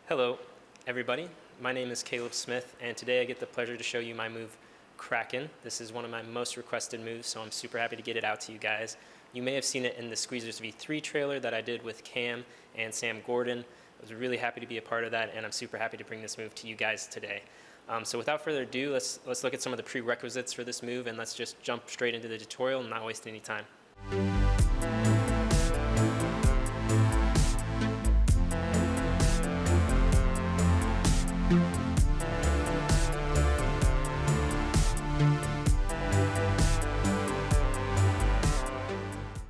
Hello, everybody. My name is Caleb Smith, and today I get the pleasure to show you my move, Kraken. This is one of my most requested moves, so I'm super happy to get it out to you guys. You may have seen it in the Squeezers V3 trailer that I did with Cam and Sam Gordon. I was really happy to be a part of that, and I'm super happy to bring this move to you guys today. So without further ado, let's look at some of the prerequisites for this move, and let's just jump straight into the tutorial and not waste any time.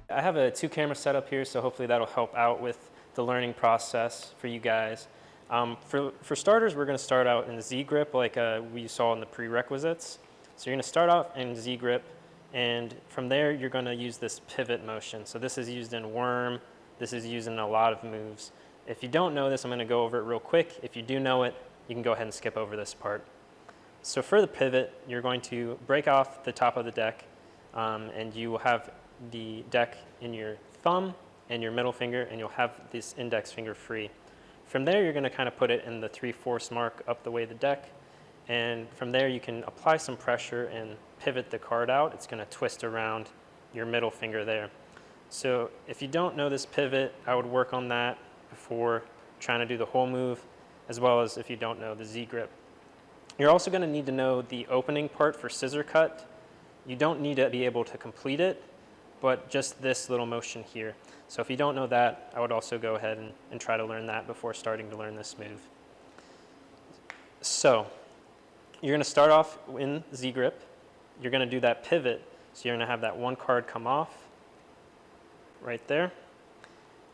I have a 2-camera setup here, so hopefully that'll help out with the learning process for you guys. For starters, we're going to start out in Z grip like we saw in the prerequisites. So you're going to start off in Z grip, and from there you're going to use this pivot motion. So this is used in Worm. This is used in a lot of moves. If you don't know this, I'm going to go over it real quick. If you do know it, you can go ahead and skip over this part. So for the pivot, you're going to break off the top of the deck, and you will have the deck in your thumb and your middle finger, and you'll have this index finger free. From there, you're going to kind of put it in the 3/4 mark up the way of the deck, and from there you can apply some pressure and pivot the card out. It's going to twist around your middle finger there. So if you don't know this pivot, I would work on that before trying to do the whole move, as well as if you don't know the Z grip. You're also going to need to know the opening part for scissor cut. You don't need to be able to complete it, but just this little motion here. So if you don't know that, I would also go ahead and try to learn that before starting to learn this move. So you're going to start off in Z grip. You're going to do that pivot. So you're going to have that one card come off right there.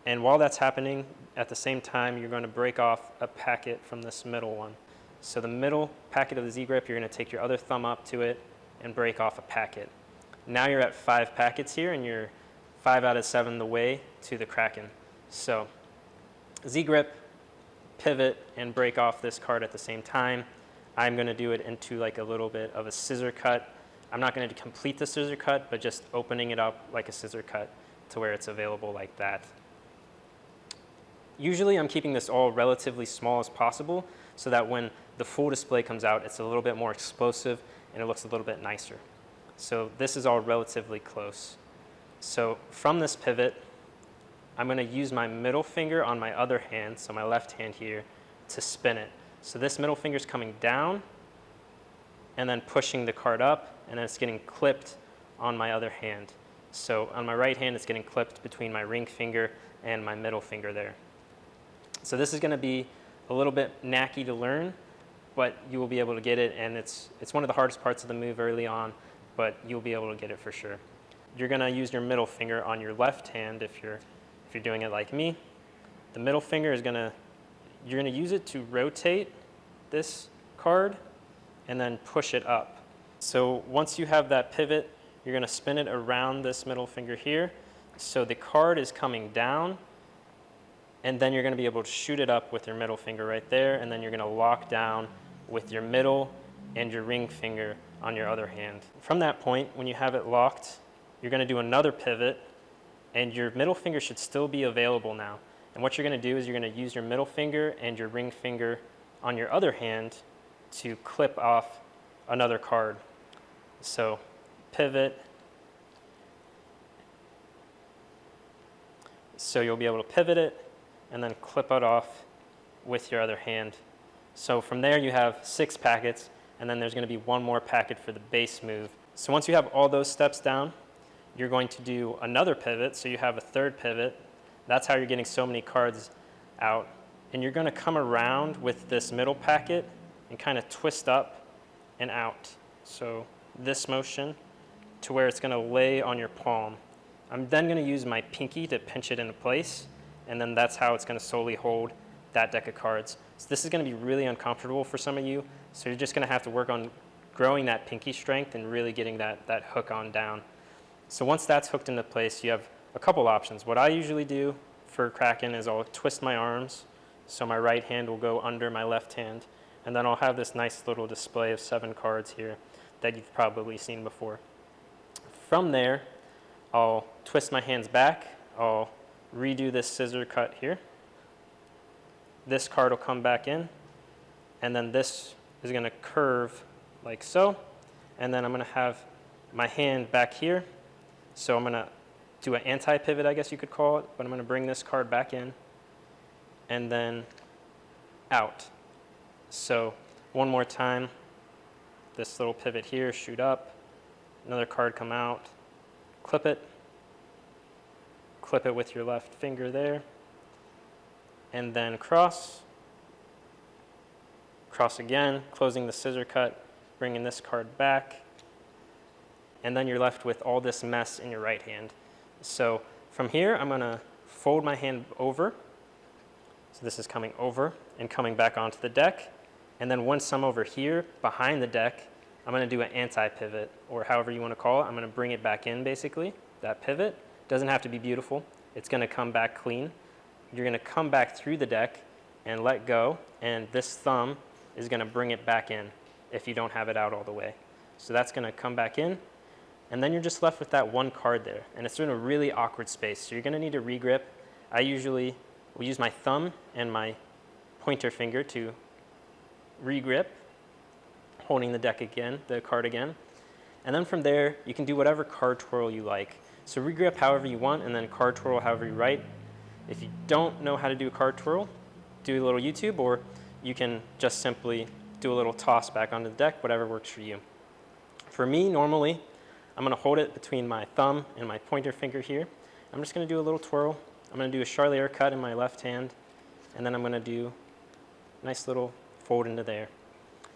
And while that's happening, at the same time, you're going to break off a packet from this middle one. So the middle packet of the Z grip, you're going to take your other thumb up to it and break off a packet. Now you're at 5 packets here, and you're 5 out of 7 the way to the Kraken. So Z grip, pivot, and break off this card at the same time. I'm going to do it into like a little bit of a scissor cut. I'm not going to complete the scissor cut, but just opening it up like a scissor cut to where it's available like that. Usually I'm keeping this all relatively small as possible so that when the full display comes out, it's a little bit more explosive and it looks a little bit nicer. So this is all relatively close. So from this pivot, I'm going to use my middle finger on my other hand, so my left hand here, to spin it. So this middle finger is coming down and then pushing the card up, and then it's getting clipped on my other hand. So on my right hand, it's getting clipped between my ring finger and my middle finger there. So this is going to be a little bit knacky to learn, but you will be able to get it, and it's one of the hardest parts of the move early on, but you'll be able to get it for sure. You're going to use your middle finger on your left hand if you're doing it like me. The middle finger is you're going to use it to rotate this card and then push it up. So once you have that pivot, you're going to spin it around this middle finger here. So the card is coming down, and then you're going to be able to shoot it up with your middle finger right there, and then you're going to lock down with your middle and your ring finger on your other hand. From that point, when you have it locked, you're going to do another pivot, and your middle finger should still be available now. And what you're going to do is you're going to use your middle finger and your ring finger on your other hand to clip off another card. So pivot. So you'll be able to pivot it and then clip it off with your other hand. So from there you have 6 packets, and then there's going to be one more packet for the base move. So once you have all those steps down, you're going to do another pivot, so you have a 3rd pivot. That's how you're getting so many cards out. And you're going to come around with this middle packet and kind of twist up and out. So this motion to where it's going to lay on your palm. I'm then going to use my pinky to pinch it into place, and then that's how it's going to solely hold that deck of cards. So this is going to be really uncomfortable for some of you, so you're just going to have to work on growing that pinky strength and really getting that hook on down. So once that's hooked into place, you have a couple options. What I usually do for Kraken is I'll twist my arms, so my right hand will go under my left hand, and then I'll have this nice little display of 7 cards here that you've probably seen before. From there, I'll twist my hands back, I'll redo this scissor cut here, this card will come back in, and then this is going to curve like so, and then I'm going to have my hand back here. So I'm going to do an anti-pivot, I guess you could call it, but I'm going to bring this card back in and then out. So one more time, this little pivot here, shoot up, another card come out, clip it with your left finger there, and then cross again, closing the scissor cut, bringing this card back, and then you're left with all this mess in your right hand. So from here, I'm going to fold my hand over. So this is coming over and coming back onto the deck. And then once I'm over here behind the deck, I'm going to do an anti-pivot, or however you want to call it. I'm going to bring it back in, basically. That pivot doesn't have to be beautiful. It's going to come back clean. You're going to come back through the deck and let go, and this thumb is going to bring it back in if you don't have it out all the way. So that's going to come back in, and then you're just left with that one card there, and it's in a really awkward space. So you're going to need to regrip. I usually will use my thumb and my pointer finger to regrip, holding the deck again, the card again. And then from there, you can do whatever card twirl you like. So regrip however you want, and then card twirl however you like. If you don't know how to do a card twirl, do a little YouTube, or you can just simply do a little toss back onto the deck, whatever works for you. For me, normally, I'm going to hold it between my thumb and my pointer finger here. I'm just going to do a little twirl. I'm going to do a Charlier cut in my left hand, and then I'm going to do a nice little fold into there.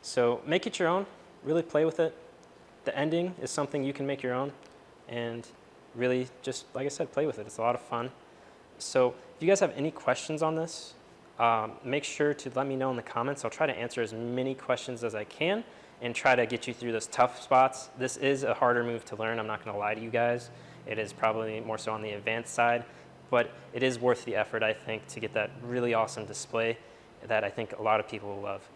So make it your own, really play with it. The ending is something you can make your own, and really just, like I said, play with it. It's a lot of fun. So if you guys have any questions on this, make sure to let me know in the comments. I'll try to answer as many questions as I can and try to get you through those tough spots. This is a harder move to learn, I'm not going to lie to you guys. It is probably more so on the advanced side, but it is worth the effort, I think, to get that really awesome display that I think a lot of people will love.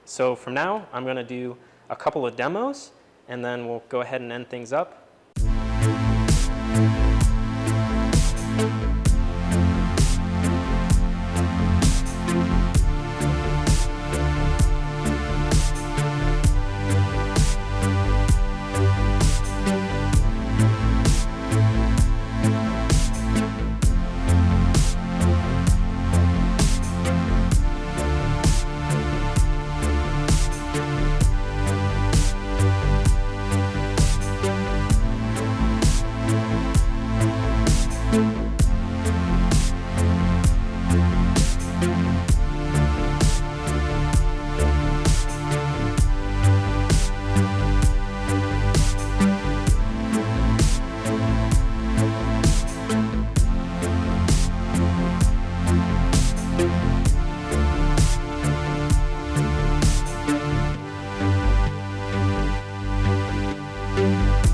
So from now, I'm going to do a couple of demos, and then we'll go ahead and end things up. you.